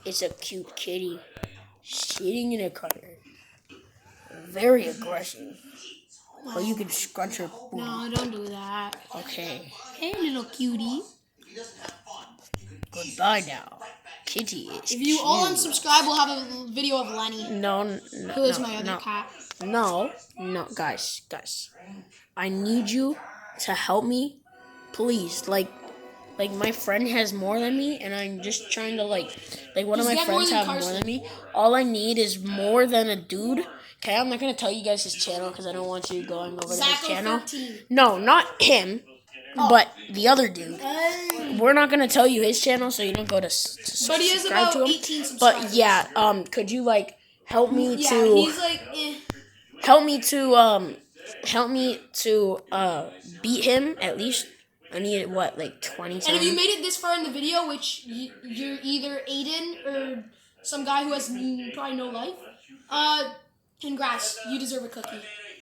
It's a cute kitty sitting in a corner. Very aggressive. Or you can scrunch her booty. No, don't do that. Okay. Hey, little cutie. Goodbye now. Kitty is If you all unsubscribe, we'll have a video of Lenny. No, who is my other cat. No, guys. I need you to help me, please. Like my friend has more than me, and I'm just trying to one of my friends have more than me. All I need is more than a dude. Okay, I'm not gonna tell you guys his channel because I don't want you going over to his channel. 13. No, not him, but the other dude. We're not gonna tell you his channel, so you don't go to But he has subscribe about to him. 18 subscribers. But yeah, could you help me Yeah, to he's like, help me to beat him at least? I need 20 times. And if you made it this far in the video, which you're either Aiden or some guy who has probably no life, congrats, you deserve a cookie.